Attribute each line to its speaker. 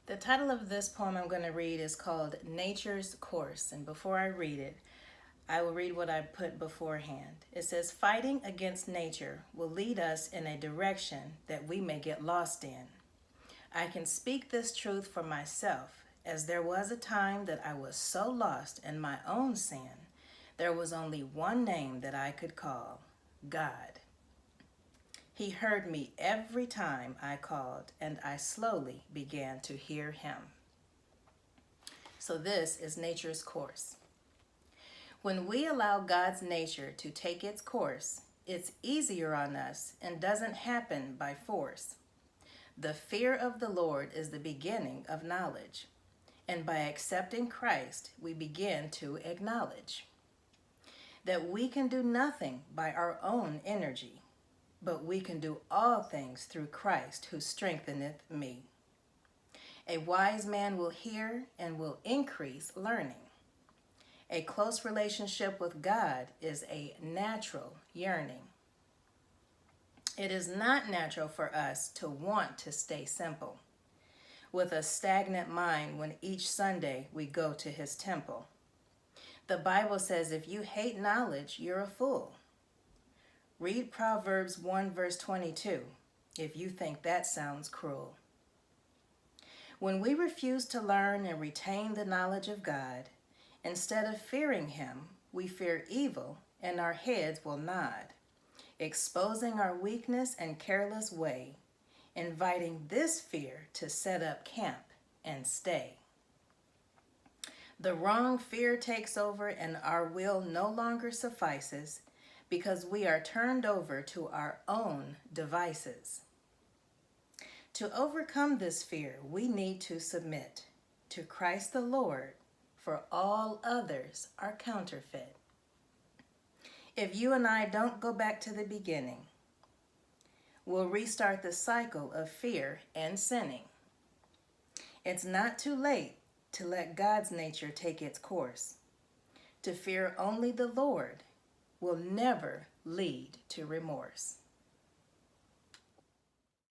Speaker 1: The title of this poem I'm going to read is called Nature's Course. And before I read it, I will read what I put beforehand. It says, fighting against nature will lead us in a direction that we may get lost in. I can speak this truth for myself, as there was a time that I was so lost in my own sin, there was only one name that I could call, God. He heard me every time I called, and I slowly began to hear him. So this is nature's course. When we allow God's nature to take its course, it's easier on us and doesn't happen by force. The fear of the Lord is the beginning of knowledge, and by accepting Christ, we begin to acknowledge that we can do nothing by our own energy, but we can do all things through Christ who strengtheneth me. A wise man will hear and will increase learning. A close relationship with God is a natural yearning. It is not natural for us to want to stay simple, with a stagnant mind when each Sunday we go to his temple. The Bible says if you hate knowledge, you're a fool. Read Proverbs 1 verse 22 if you think that sounds cruel. When we refuse to learn and retain the knowledge of God, instead of fearing him, we fear evil and our heads will nod, exposing our weakness and careless way, inviting this fear to set up camp and stay. The wrong fear takes over and our will no longer suffices because we are turned over to our own devices. To overcome this fear, we need to submit to Christ the Lord, for all others are counterfeit. If you and I don't go back to the beginning, we'll restart the cycle of fear and sinning. It's not too late to let God's nature take its course. To fear only the Lord will never lead to remorse.